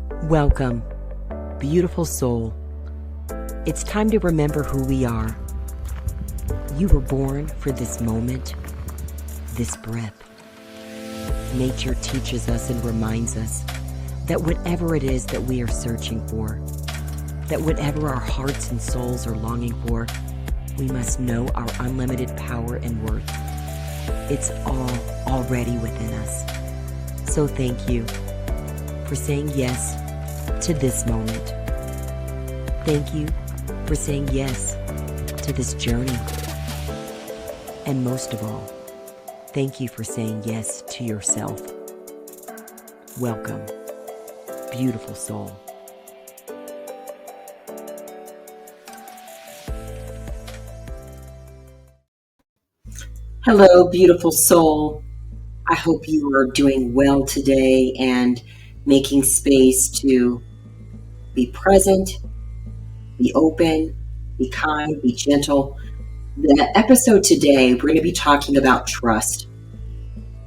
Welcome, beautiful soul. It's time to remember who we are. You were born for this moment, this breath. Nature teaches us and reminds us that whatever it is that we are searching for, that whatever our hearts and souls are longing for, we must know our unlimited power and worth. It's all already within us. So thank you for saying yes to this moment. Thank you for saying yes to this journey. And most of all, thank you for saying yes to yourself. Welcome, beautiful soul. Hello, beautiful soul. I hope you are doing well today and making space to be present, be open, be kind, be gentle. The episode today, we're going to be talking about trust.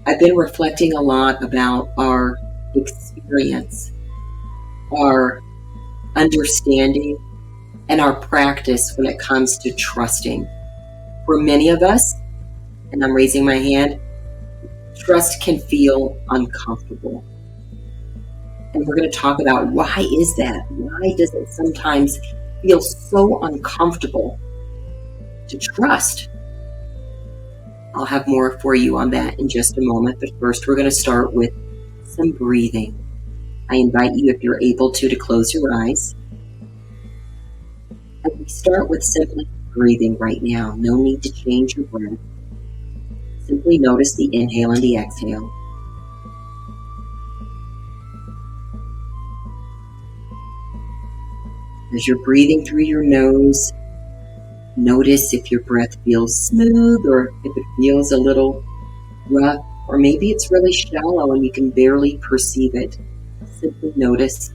I've been reflecting a lot about our experience, our understanding, and our practice when it comes to trusting. For many of us, and I'm raising my hand, trust can feel uncomfortable. And we're going to talk about why is that? Why does it sometimes feel so uncomfortable to trust? I'll have more for you on that in just a moment, but first we're going to start with some breathing. I invite you, if you're able to close your eyes. And we start with simply breathing right now. No need to change your breath. Simply notice the inhale and the exhale. As you're breathing through your nose, notice if your breath feels smooth or if it feels a little rough, or maybe it's really shallow and you can barely perceive it. Simply notice.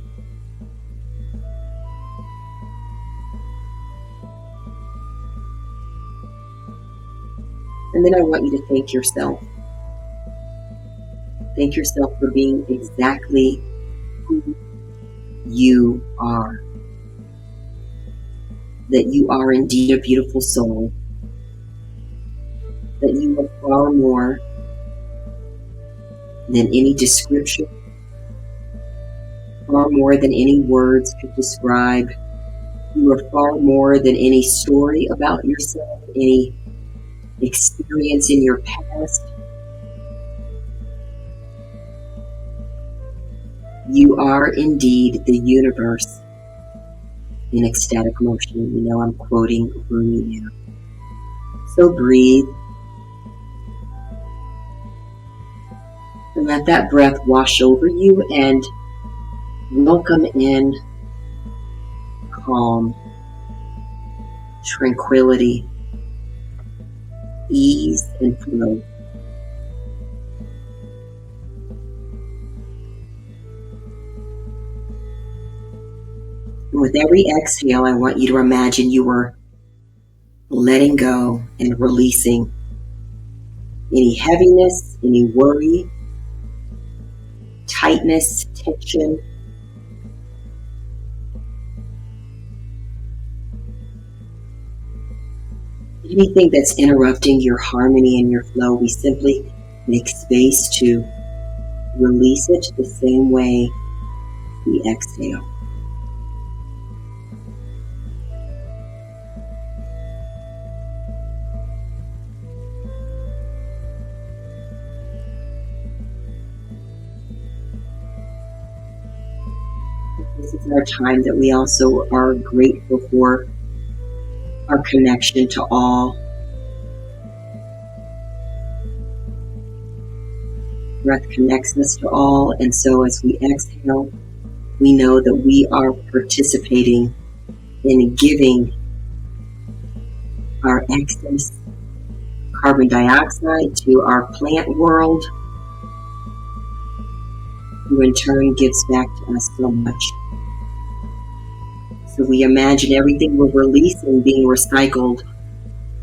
And then I want you to thank yourself. Thank yourself for being exactly who you are. That you are indeed a beautiful soul. That you are far more than any description, far more than any words could describe. You are far more than any story about yourself, any experience in your past. You are indeed the universe in ecstatic motion. You know I'm quoting Rumi now. So breathe and let that breath wash over you and welcome in calm, tranquility, ease, and flow. And with every exhale, I want you to imagine you are letting go and releasing any heaviness, any worry, tightness, tension. Anything that's interrupting your harmony and your flow, we simply make space to release it the same way we exhale. This is our time that we also are grateful for our connection to all. Breath connects us to all, and so as we exhale, we know that we are participating in giving our excess carbon dioxide to our plant world, who in turn gives back to us so much. So we imagine everything we're releasing being recycled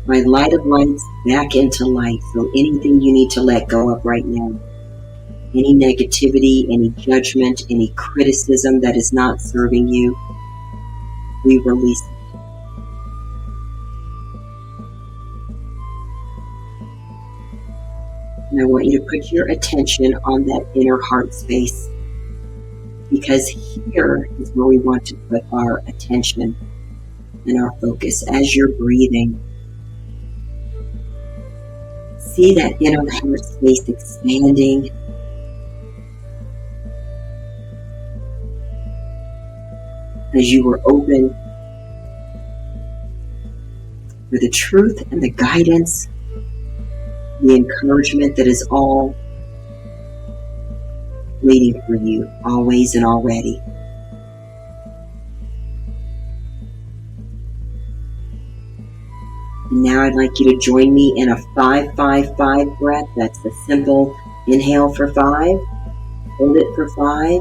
by light of lights back into light. So anything you need to let go of right now, any negativity, any judgment, any criticism that is not serving you, we release it. And I want you to put your attention on that inner heart space, because here is where we want to put our attention and our focus. As you're breathing, see that inner heart space expanding. As you were open for the truth and the guidance, the encouragement that is all waiting for you, always and already. And now I'd like you to join me in a 5-5-5 breath. That's the simple inhale for 5, hold it for 5,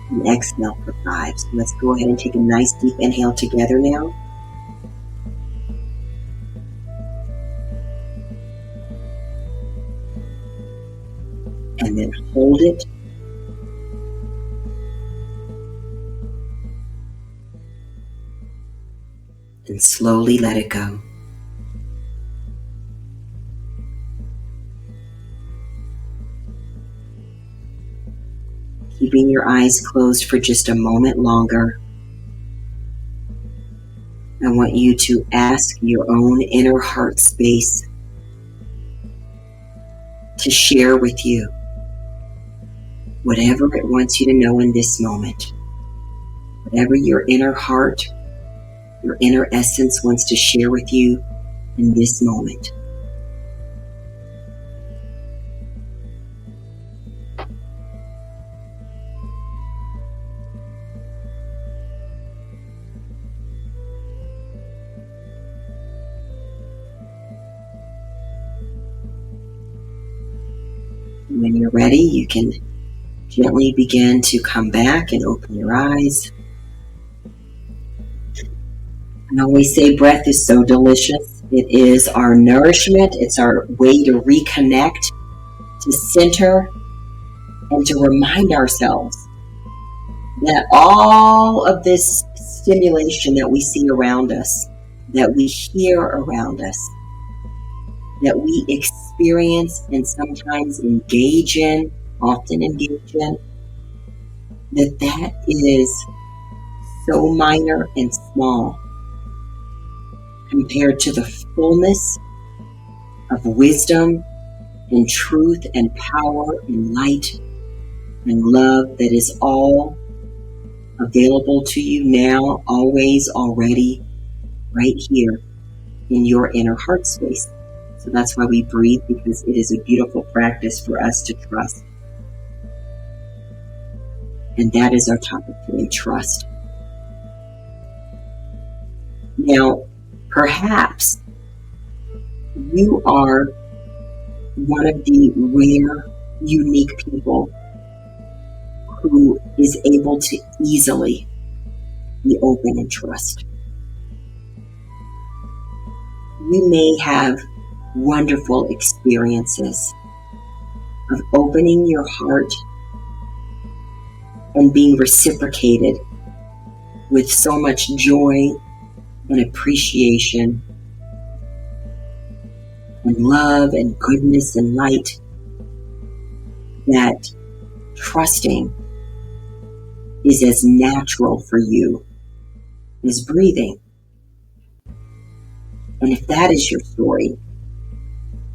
and exhale for 5. So let's go ahead and take a nice deep inhale together now. And then hold it. And slowly let it go. Keeping your eyes closed for just a moment longer, I want you to ask your own inner heart space to share with you whatever it wants you to know in this moment. Whatever your inner heart, your inner essence wants to share with you in this moment. When you're ready, you can gently begin to come back and open your eyes. I always say breath is so delicious. It is our nourishment. It's our way to reconnect, to center, and to remind ourselves that all of this stimulation that we see around us, that we hear around us, that we experience and sometimes engage in, often engage in, that is so minor and small compared to the fullness of wisdom and truth and power and light and love that is all available to you now, always, already, right here in your inner heart space. So that's why we breathe, because it is a beautiful practice for us to trust. And that is our topic today, trust. Now, perhaps you are one of the rare, unique people who is able to easily be open and trust. You may have wonderful experiences of opening your heart and being reciprocated with so much joy and appreciation and love and goodness and light, that trusting is as natural for you as breathing. And if that is your story,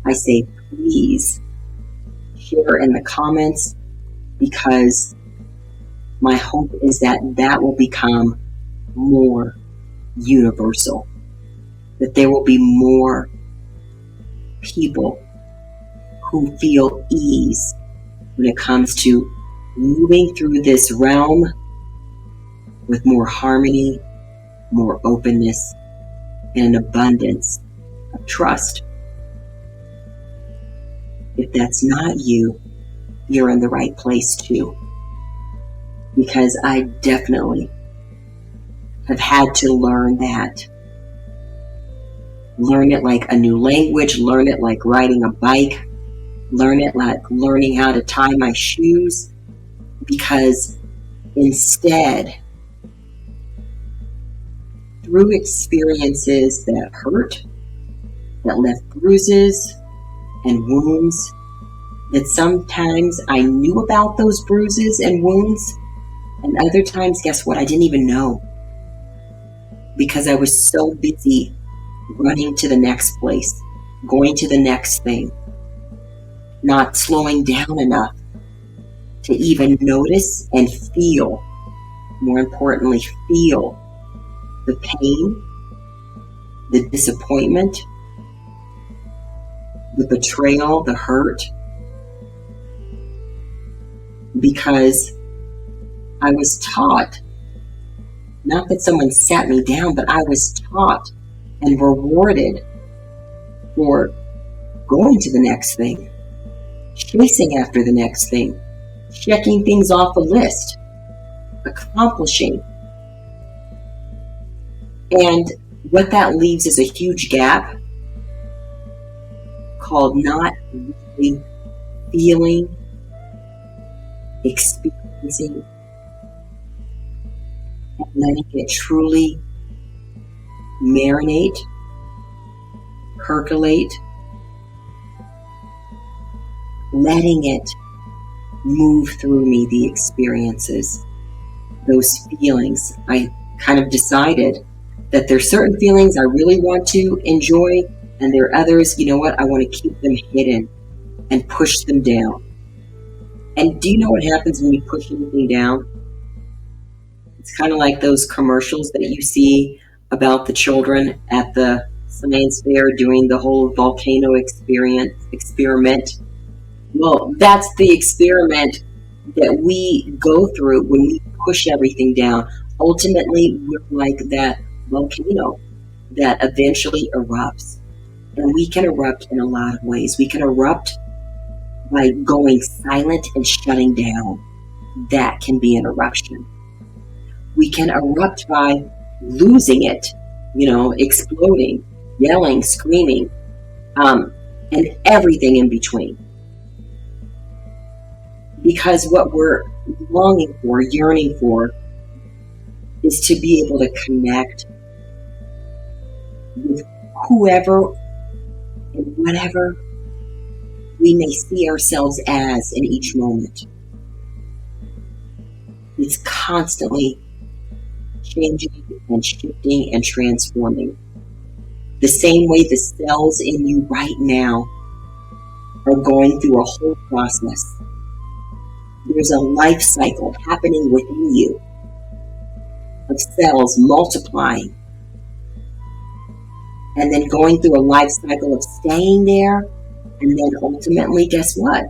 I say please share in the comments, because my hope is that that will become more universal, that there will be more people who feel ease when it comes to moving through this realm with more harmony, more openness, and an abundance of trust. If that's not you, you're in the right place too. Because I definitely have had to learn that. Learn it like a new language, learn it like riding a bike, like learning how to tie my shoes, because instead, through experiences that hurt, that left bruises and wounds, that sometimes I knew about those bruises and wounds, and other times, guess what? I didn't even know, because I was so busy running to the next place, going to the next thing, not slowing down enough to even notice and feel, more importantly, feel the pain, the disappointment, the betrayal, the hurt, because I was taught, not that someone sat me down, but I was taught and rewarded for going to the next thing, chasing after the next thing, checking things off a list, accomplishing. And what that leaves is a huge gap called not really feeling, experiencing, and letting it truly marinate, percolate, letting it move through me, the experiences, those feelings. I kind of decided that there's certain feelings I really want to enjoy, and there are others, you know what, I want to keep them hidden and push them down. And do you know what happens when you push anything down? It's kind of like those commercials that you see about the children at the science fair doing the whole volcano experiment. Well, that's the experiment that we go through when we push everything down. Ultimately, we're like that volcano that eventually erupts. And we can erupt in a lot of ways. We can erupt by going silent and shutting down. That can be an eruption. We can erupt by losing it, exploding, yelling, screaming, and everything in between. Because what we're longing for, yearning for, is to be able to connect with whoever and whatever we may see ourselves as in each moment. It's constantly changing and shifting and transforming. The same way the cells in you right now are going through a whole process. There's a life cycle happening within you of cells multiplying and then going through a life cycle of staying there, and then ultimately, guess what?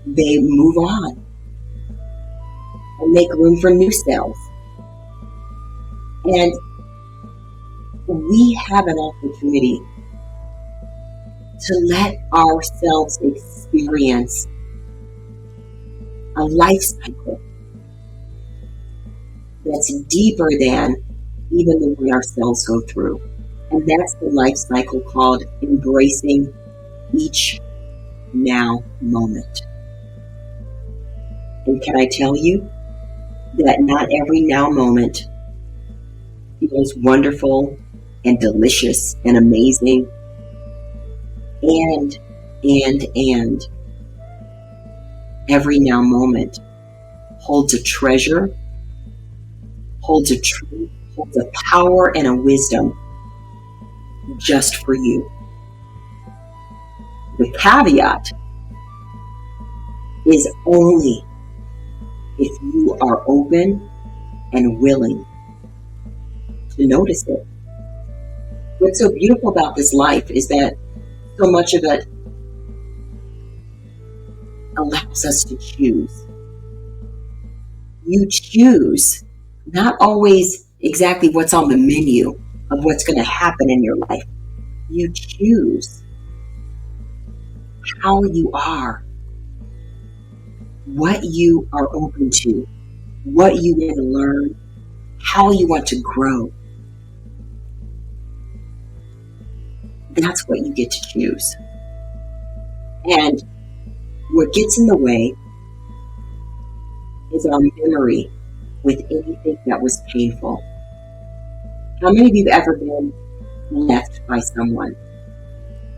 They move on and make room for new cells. And we have an opportunity to let ourselves experience a life cycle that's deeper than even the way our cells go through. And that's the life cycle called embracing each now moment. And can I tell you that not every now moment feels wonderful and delicious and amazing, and every now moment holds a treasure, holds a truth, holds a power and a wisdom just for you. The caveat is only if you are open and willing to notice it. What's so beautiful about this life is that so much of it allows us to choose. You choose not always exactly what's on the menu of what's going to happen in your life. You choose how you are, what you are open to, what you want to learn, how you want to grow. That's what you get to choose. And what gets in the way is our memory with anything that was painful. How many of you have ever been left by someone?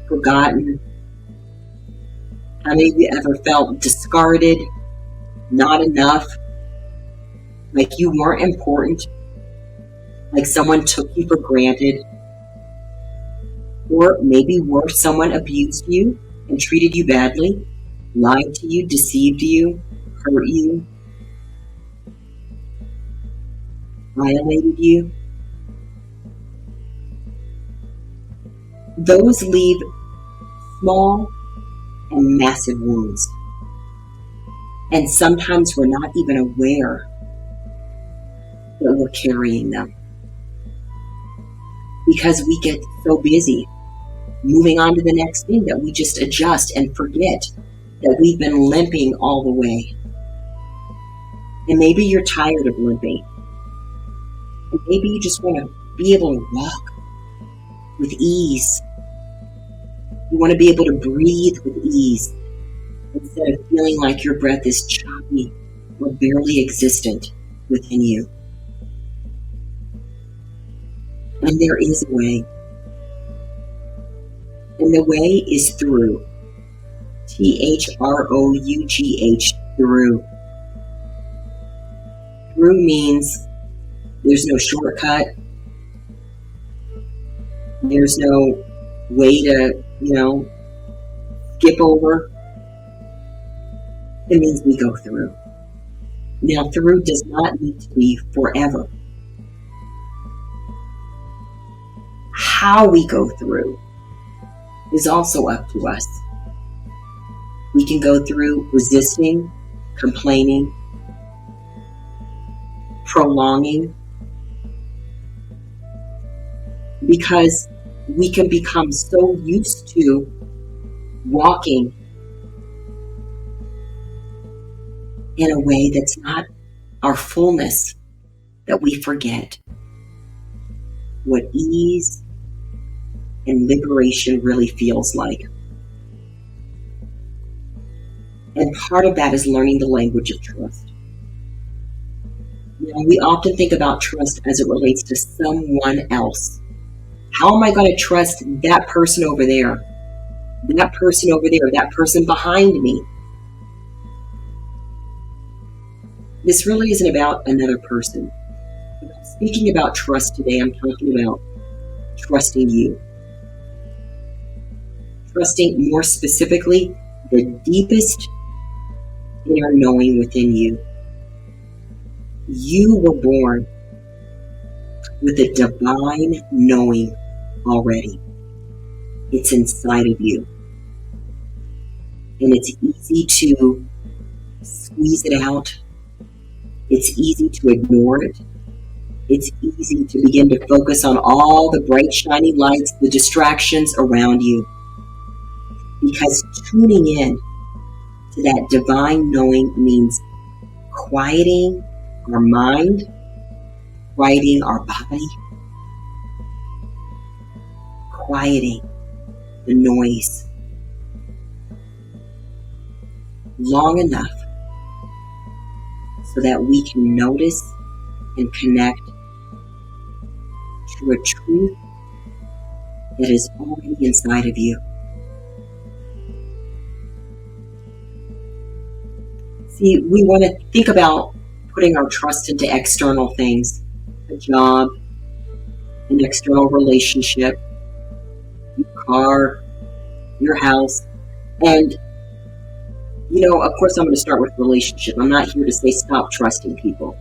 Forgotten? How many of you ever felt discarded? Not enough? Like you weren't important? Like someone took you for granted? Or maybe worse, someone abused you and treated you badly, lied to you, deceived you, hurt you, violated you. Those leave small and massive wounds. And sometimes we're not even aware that we're carrying them because we get so busy moving on to the next thing that we just adjust and forget that we've been limping all the way. And maybe you're tired of limping. And maybe you just want to be able to walk with ease. You want to be able to breathe with ease instead of feeling like your breath is choppy or barely existent within you. And there is a way. And the way is through. THROUGH, through. Through means there's no shortcut. There's no way to, skip over. It means we go through. Now, through does not need to be forever. How we go through is also up to us. We can go through resisting, complaining, prolonging, because we can become so used to walking in a way that's not our fullness that we forget what ease and liberation really feels like. And part of that is learning the language of trust. We often think about trust as it relates to someone else. How am I going to trust that person over there? That person over there, that person behind me? This really isn't about another person. When I'm speaking about trust today, I'm talking about trusting you. Trusting more specifically the deepest inner knowing within you. You were born with a divine knowing already. It's inside of you. And it's easy to squeeze it out. It's easy to ignore it. It's easy to begin to focus on all the bright, shiny lights, the distractions around you. Because tuning in to that divine knowing means quieting our mind, quieting our body, quieting the noise long enough so that we can notice and connect to a truth that is already inside of you. See, we want to think about putting our trust into external things, a job, an external relationship, your car, your house. And, of course, I'm going to start with relationship. I'm not here to say stop trusting people.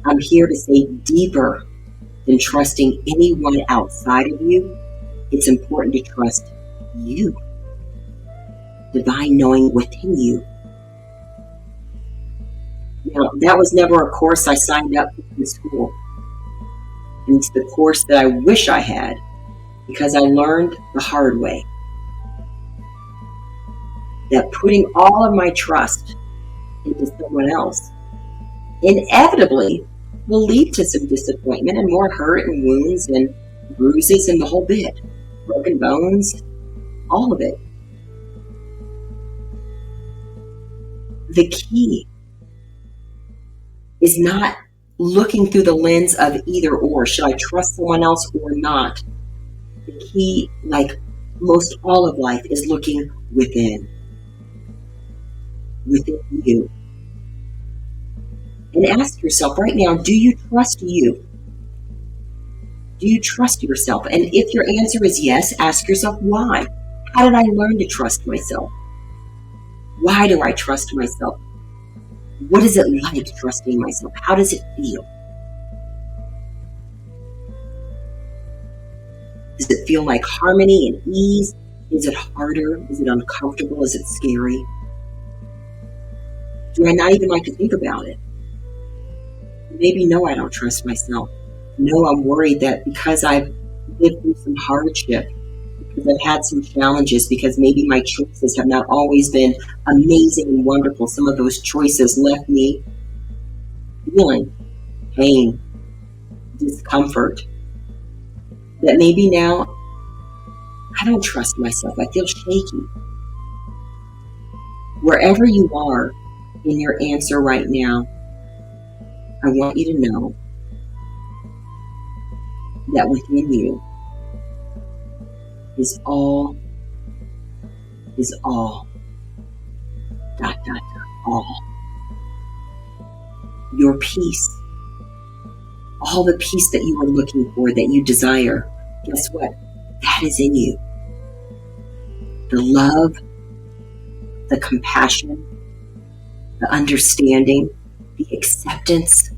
I'm here to say deeper than trusting anyone outside of you. It's important to trust you, divine knowing within you. Now, that was never a course I signed up for in school. And it's the course that I wish I had, because I learned the hard way that putting all of my trust into someone else inevitably will lead to some disappointment and more hurt and wounds and bruises and the whole bit. Broken bones, all of it. the key is not looking through the lens of either or. Should I trust someone else or not? The key, like most all of life, is looking within you. And ask yourself right now, do you trust you? Do you trust yourself? And if your answer is yes, ask yourself why. How did I learn to trust myself? Why do I trust myself? What is it like trusting myself? How does it feel? Does it feel like harmony and ease? Is it harder? Is it uncomfortable? Is it scary? Do I not even like to think about it? Maybe no, I don't trust myself. No, I'm worried that because I've lived through some hardship, because I've had some challenges, because maybe my choices have not always been amazing and wonderful. Some of those choices left me feeling pain, discomfort. That maybe now I don't trust myself. I feel shaky. Wherever you are in your answer right now, I want you to know that within you is all, all. Your peace, all the peace that you are looking for, that you desire, guess what? That is in you. The love, the compassion, the understanding, the acceptance,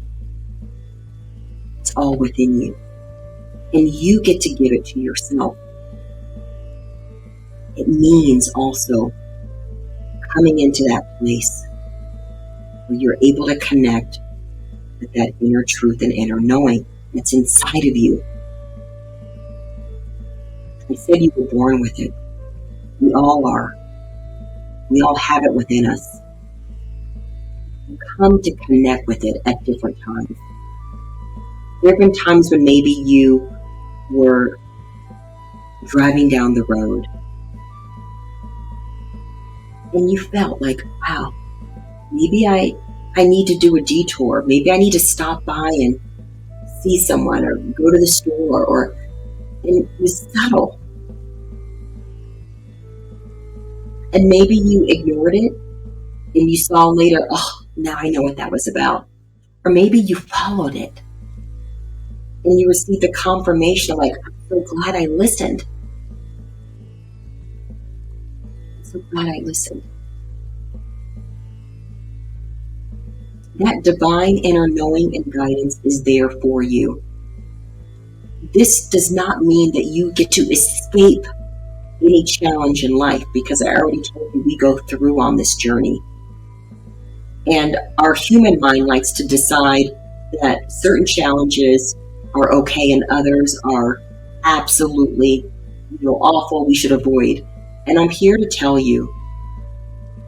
it's all within you. And you get to give it to yourself. It means also coming into that place where you're able to connect with that inner truth and inner knowing that's inside of you. I said you were born with it. We all are. We all have it within us. We come to connect with it at different times. There have been times when maybe you were driving down the road and you felt like, wow, maybe I need to do a detour. Maybe I need to stop by and see someone or go to the store, and it was subtle. And maybe you ignored it and you saw later, oh, now I know what that was about. Or maybe you followed it and you received a confirmation like, I'm so glad I listened. I'm so glad I listened. That divine inner knowing and guidance is there for you. This does not mean that you get to escape any challenge in life, because I already told you we go through on this journey. And our human mind likes to decide that certain challenges are okay and others are absolutely, awful, we should avoid. And I'm here to tell you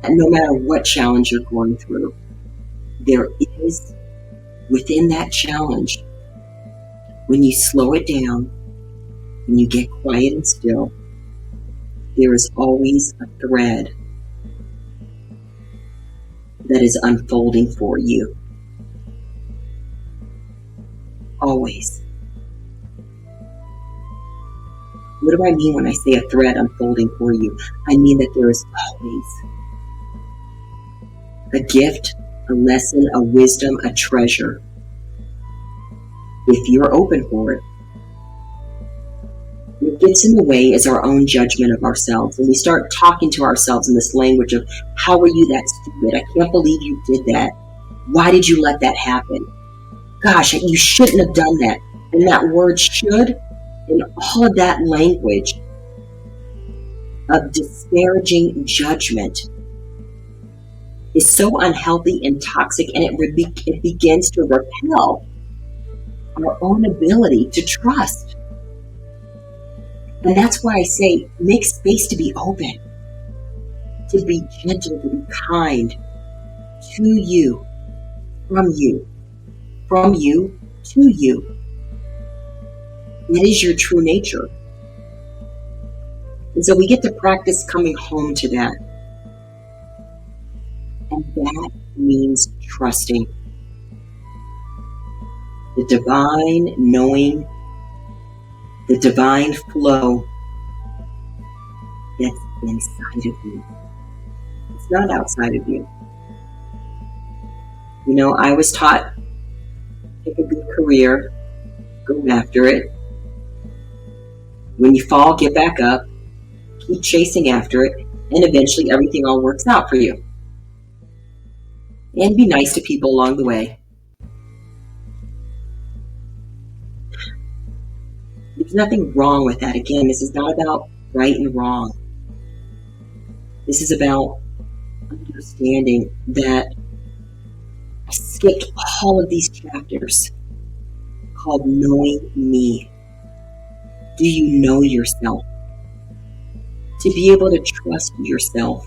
that no matter what challenge you're going through, there is within that challenge, when you slow it down, when you get quiet and still, there is always a thread that is unfolding for you. Always. What do I mean when I say a thread unfolding for you? I mean that there is always a gift, a lesson, a wisdom, a treasure, if you're open for it. What gets in the way is our own judgment of ourselves. And we start talking to ourselves in this language of, how are you that stupid? I can't believe you did that. Why did you let that happen? Gosh, you shouldn't have done that. And that word should, and all of that language of disparaging judgment is so unhealthy and toxic, and it begins to repel our own ability to trust. And that's why I say, make space to be open, to be gentle, to be kind to you, from you to you. That is your true nature. And so we get to practice coming home to that. And that means trusting the divine knowing, the divine flow that's inside of you. It's not outside of you. You know, I was taught, pick a good career, go after it. When you fall, get back up, keep chasing after it, and eventually everything all works out for you. And be nice to people along the way. There's nothing wrong with that. Again, this is not about right and wrong. This is about understanding that I skipped all of these chapters called Knowing Me. Do you know yourself? To be able to trust yourself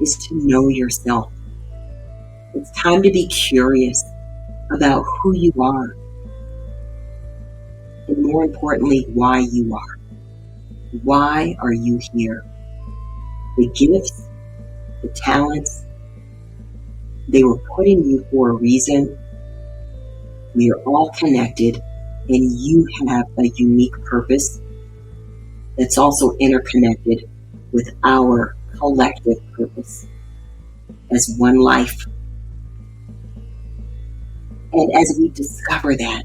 is to know yourself. It's time to be curious about who you are. And more importantly, why you are. Why are you here? The gifts, the talents, they were put in you for a reason. We are all connected, and you have a unique purpose that's also interconnected with our collective purpose as one life. And as we discover that,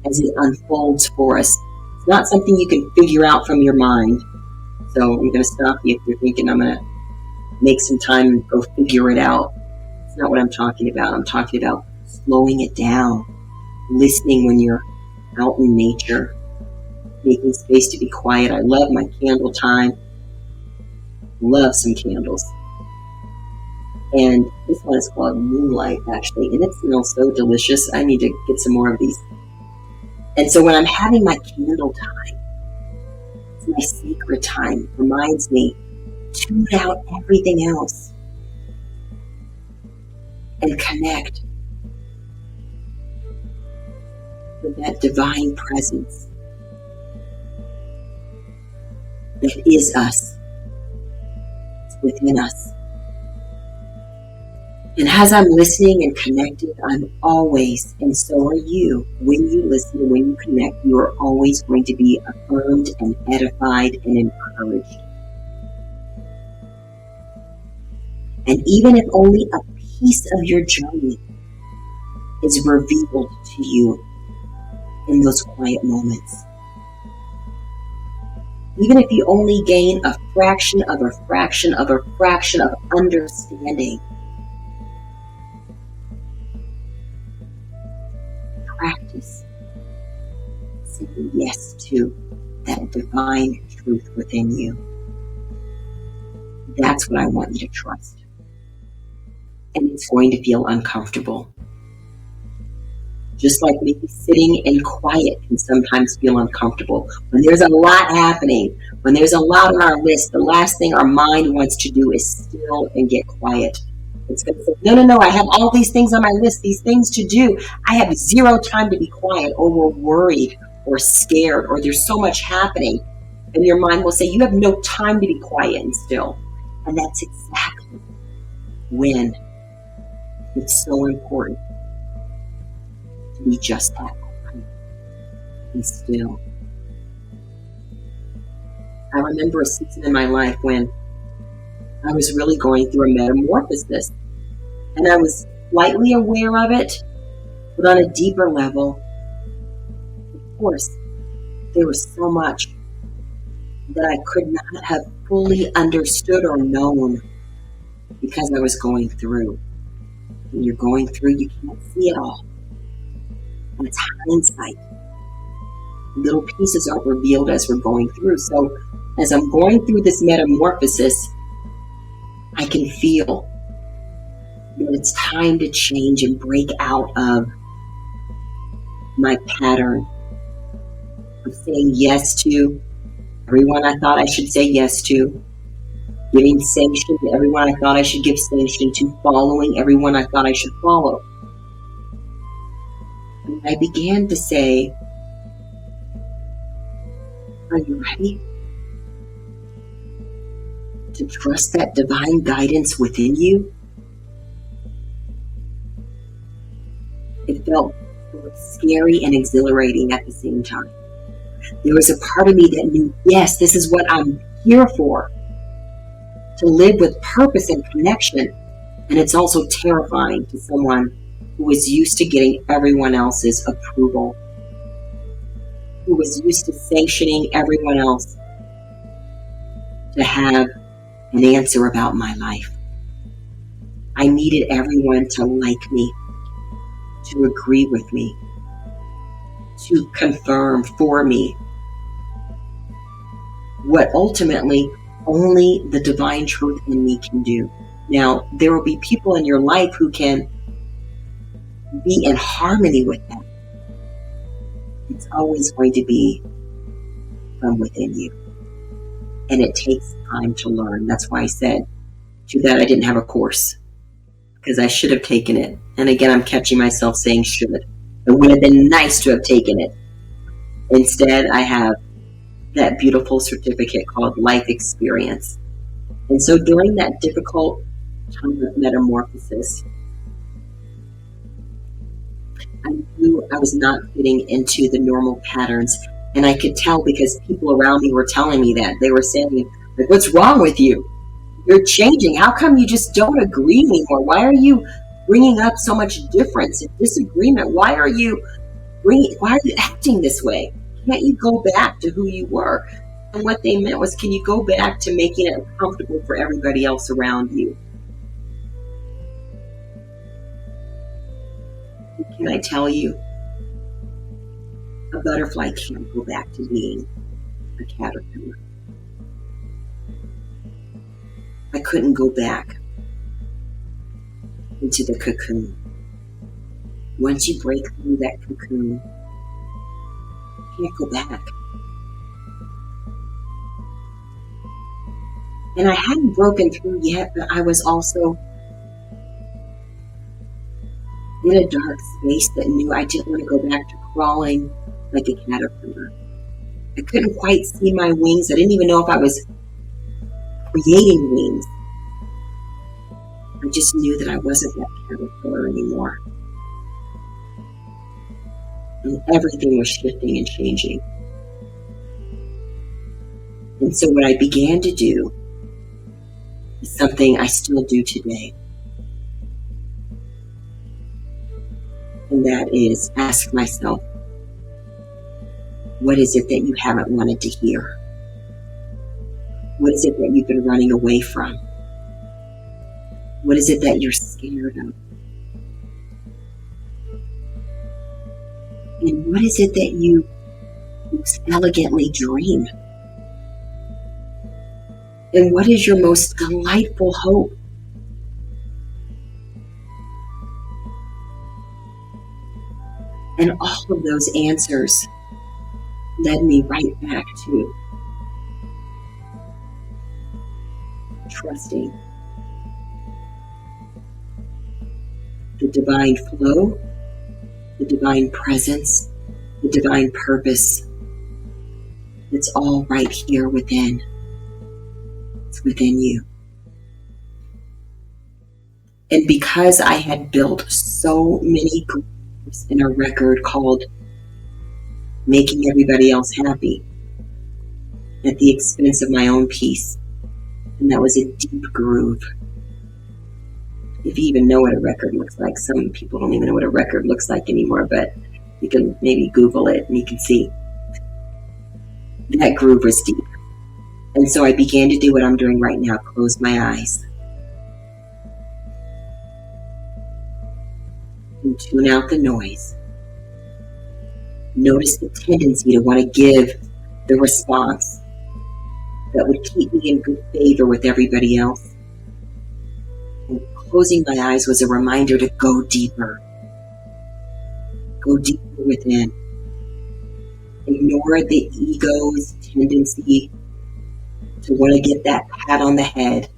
as it unfolds for us, it's not something you can figure out from your mind. So I'm going to stop you if you're thinking I'm going to make some time and go figure it out. It's not what I'm talking about. I'm talking about slowing it down, listening when you're out in nature, making space to be quiet. I love my candle time. Love some candles. And this one is called Moonlight, actually, and it smells so delicious. I need to get some more of these. And so when I'm having my candle time, it's my sacred time. It reminds me, tune out everything else and connect with that divine presence that is us. It's within us. And as I'm listening and connected, I'm always, and so are you, when you listen and when you connect, you are always going to be affirmed and edified and encouraged. And even if only a piece of your journey is revealed to you in those quiet moments, even if you only gain a fraction of a fraction of a fraction of understanding, practice saying yes to that divine truth within you. That's what I want you to trust. And it's going to feel uncomfortable. Just like maybe sitting in quiet can sometimes feel uncomfortable. When there's a lot happening, when there's a lot on our list, the last thing our mind wants to do is still and get quiet. It's going to say, no, I have all these things on my list, these things to do. I have zero time to be quiet, or we're worried or scared, or there's so much happening. And your mind will say, you have no time to be quiet and still. And that's exactly when it's so important to be just that quiet and still. I remember a season in my life when I was really going through a metamorphosis, and I was slightly aware of it, but on a deeper level, of course, there was so much that I could not have fully understood or known because I was going through. When you're going through, you can't see it all. And it's hindsight. Little pieces aren't revealed as we're going through. So as I'm going through this metamorphosis, I can feel that it's time to change and break out of my pattern of saying yes to everyone I thought I should say yes to, giving sanction to everyone I thought I should give sanction to, following everyone I thought I should follow. And I began to say, are you ready to trust that divine guidance within you? It felt both scary and exhilarating at the same time. There was a part of me that knew, yes, this is what I'm here for, to live with purpose and connection. And it's also terrifying to someone who was used to getting everyone else's approval, who was used to sanctioning everyone else to have an answer about my life. I needed everyone to like me, to agree with me, to confirm for me what ultimately only the divine truth in me can do. Now, there will be people in your life who can be in harmony with that. It's always going to be from within you. And it takes time to learn. That's why I said, too bad I didn't have a course, because I should have taken it. And again, I'm catching myself saying should. It would have been nice to have taken it. Instead, I have that beautiful certificate called Life Experience. And so during that difficult time of metamorphosis, I knew I was not fitting into the normal patterns. And I could tell because people around me were telling me that. They were saying, like, what's wrong with you? You're changing. How come you just don't agree anymore? Why are you bringing up so much difference and disagreement? Why are you acting this way? Can't you go back to who you were? And what they meant was, can you go back to making it comfortable for everybody else around you? Can I tell you, a butterfly can't go back to being a caterpillar. I couldn't go back into the cocoon. Once you break through that cocoon, you can't go back. And I hadn't broken through yet, but I was also in a dark space that knew I didn't want to go back to crawling like a caterpillar. I couldn't quite see my wings. I didn't even know if I was creating wings. I just knew that I wasn't that caterpillar anymore. And everything was shifting and changing. And so what I began to do is something I still do today. And that is ask myself, what is it that you haven't wanted to hear? What is it that you've been running away from? What is it that you're scared of? And what is it that you most elegantly dream? And what is your most delightful hope? And all of those answers led me right back to trusting the divine flow, the divine presence, the divine purpose. It's all right here within. It's within you. And because I had built so many groups in a record called Making Everybody Else Happy at the expense of my own peace, and that was a deep groove. If you even know what a record looks like. Some people don't even know what a record looks like anymore, but you can maybe Google it and you can see. That groove was deep. And so I began to do what I'm doing right now, close my eyes. And tune out the noise. Notice the tendency to want to give the response that would keep me in good favor with everybody else. And closing my eyes was a reminder to go deeper. Go deeper within. Ignore the ego's tendency to want to get that pat on the head,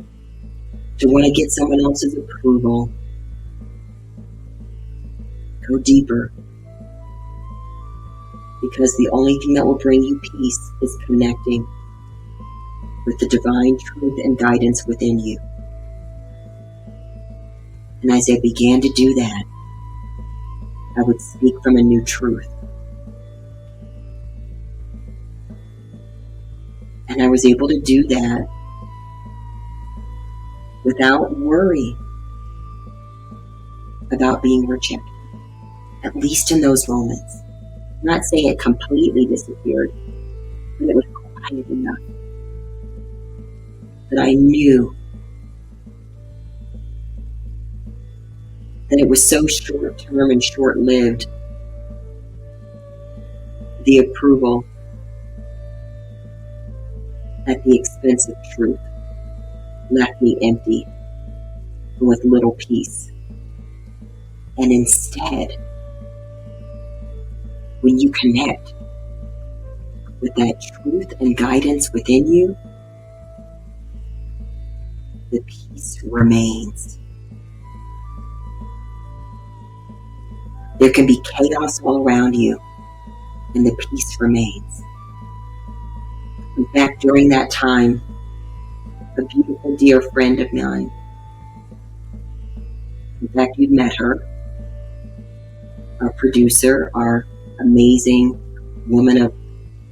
to want to get someone else's approval. Go deeper. Because the only thing that will bring you peace is connecting with the divine truth and guidance within you. And as I began to do that, I would speak from a new truth. And I was able to do that without worry about being rejected, at least in those moments. I'm not saying it completely disappeared, but it was quiet enough that I knew that it was so short-term and short-lived. The approval at the expense of truth left me empty and with little peace. And instead, when you connect with that truth and guidance within you, the peace remains. There can be chaos all around you, and the peace remains. In fact, during that time, a beautiful dear friend of mine, in fact, you've met her, our producer, our amazing woman of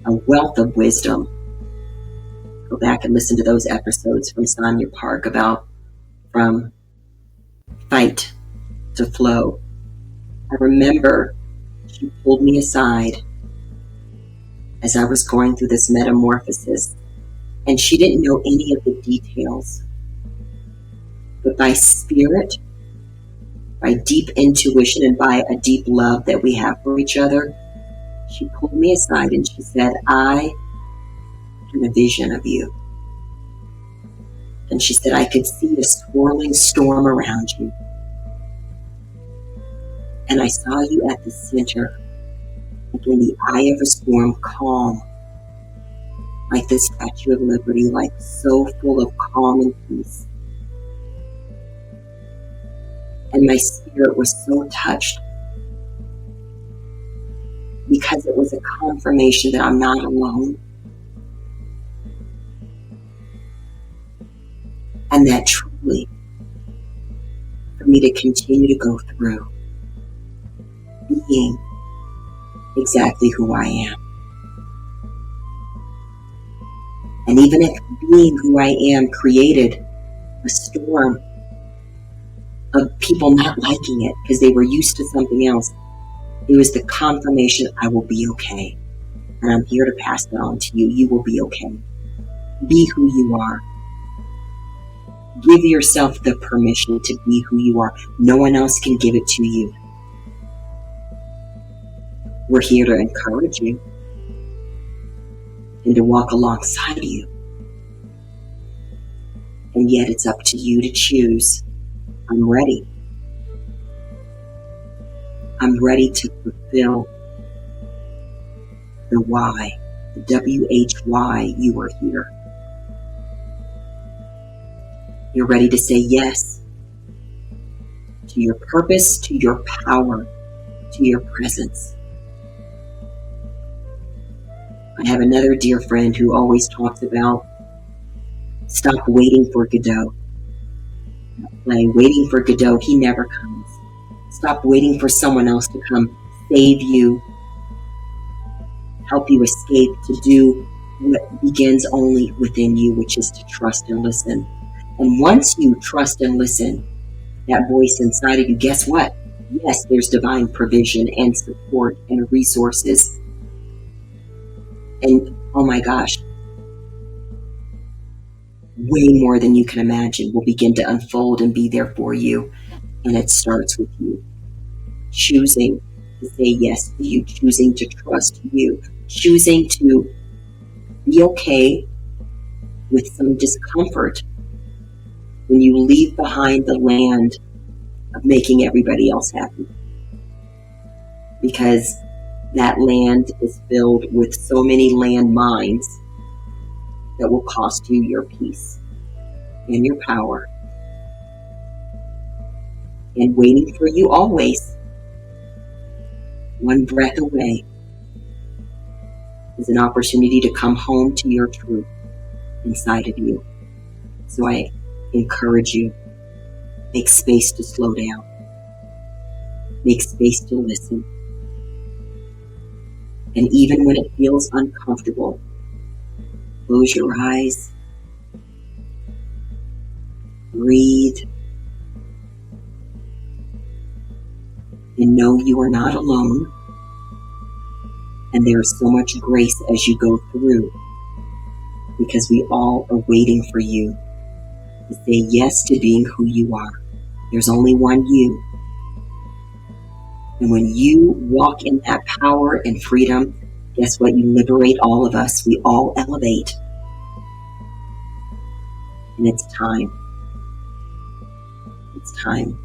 a wealth of wisdom. Go back and listen to those episodes from Sonia Park about from fight to flow. I remember she pulled me aside as I was going through this metamorphosis, and she didn't know any of the details. But by spirit, by deep intuition, and by a deep love that we have for each other, she pulled me aside and she said, I had a vision of you. And she said, I could see a swirling storm around you. And I saw you at the center, like in the eye of a storm, calm, like the Statue of Liberty, like so full of calm and peace. And my spirit was so touched because it was a confirmation that I'm not alone. And that truly, for me to continue to go through being exactly who I am. And even if being who I am created a storm of people not liking it because they were used to something else, it was the confirmation I will be okay. And I'm here to pass that on to you. You will be okay. Be who you are. Give yourself the permission to be who you are. No one else can give it to you. We're here to encourage you and to walk alongside you. And yet it's up to you to choose. I'm ready. I'm ready to fulfill the why, the W-H-Y, you are here. You're ready to say yes to your purpose, to your power, to your presence. I have another dear friend who always talks about stop waiting for Godot. Waiting for Godot, he never comes. Stop waiting for someone else to come save you, help you escape, to do what begins only within you, which is to trust and listen. And once you trust and listen, that voice inside of you, guess what? Yes, there's divine provision and support and resources. And oh my gosh, way more than you can imagine will begin to unfold and be there for you. And it starts with you choosing to say yes to you, choosing to trust you, choosing to be okay with some discomfort when you leave behind the land of making everybody else happy. Because that land is filled with so many landmines that will cost you your peace and your power. And waiting for you always, one breath away, is an opportunity to come home to your truth inside of you. So I encourage you, make space to slow down. Make space to listen. And even when it feels uncomfortable, close your eyes, breathe, and know you are not alone. And there is so much grace as you go through, because we all are waiting for you to say yes to being who you are. There's only one you. And when you walk in that power and freedom, guess what? You liberate all of us. We all elevate. And it's time. It's time.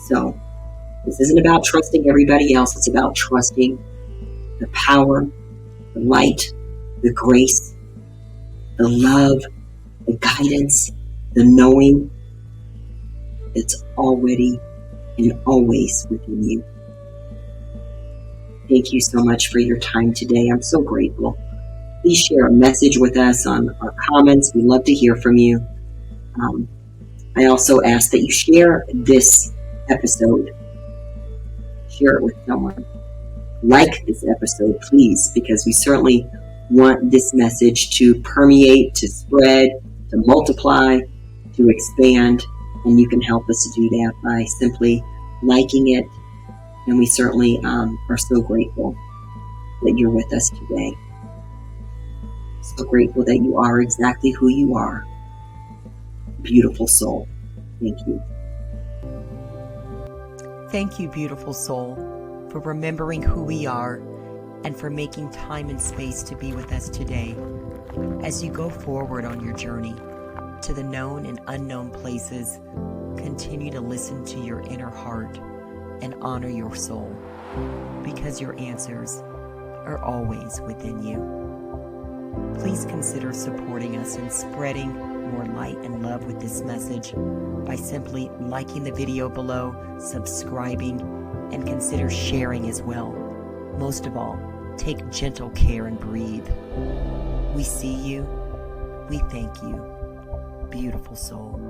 So, this isn't about trusting everybody else. It's about trusting the power, the light, the grace, the love, the guidance, the knowing. It's already and always within you. Thank you so much for your time today. I'm so grateful. Please share a message with us on our comments. We love to hear from you. I also ask that you share this episode. Share it with someone. Like this episode, please, because we certainly want this message to permeate, to spread, to multiply, to expand. And you can help us to do that by simply liking it. And we certainly are so grateful that you're with us today. So grateful that you are exactly who you are. Beautiful soul. Thank you. Thank you, beautiful soul, for remembering who we are and for making time and space to be with us today. As you go forward on your journey to the known and unknown places, continue to listen to your inner heart and honor your soul, because your answers are always within you. Please consider supporting us in spreading more light and love with this message by simply liking the video below, subscribing, and consider sharing as well. Most of all, take gentle care and breathe. We see you. We thank you. Beautiful soul.